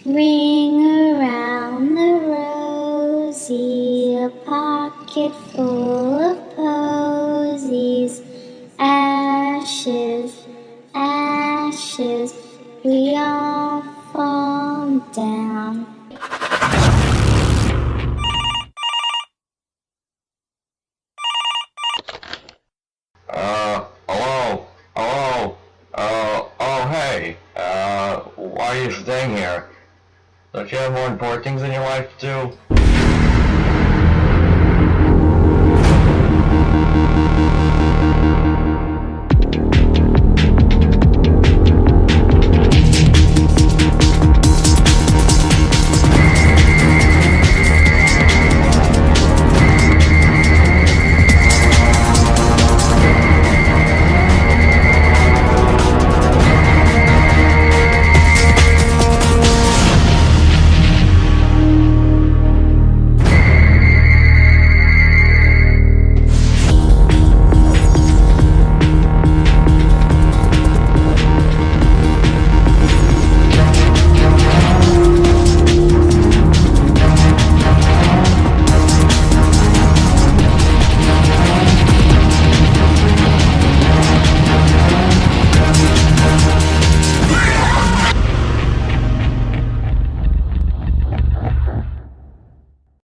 Ring around the rosy, a pocket full of posies. Ashes, ashes, we all fall down. Hello? Hello? Oh, hey. Why are you staying here? Don't you have more important things in your life to do?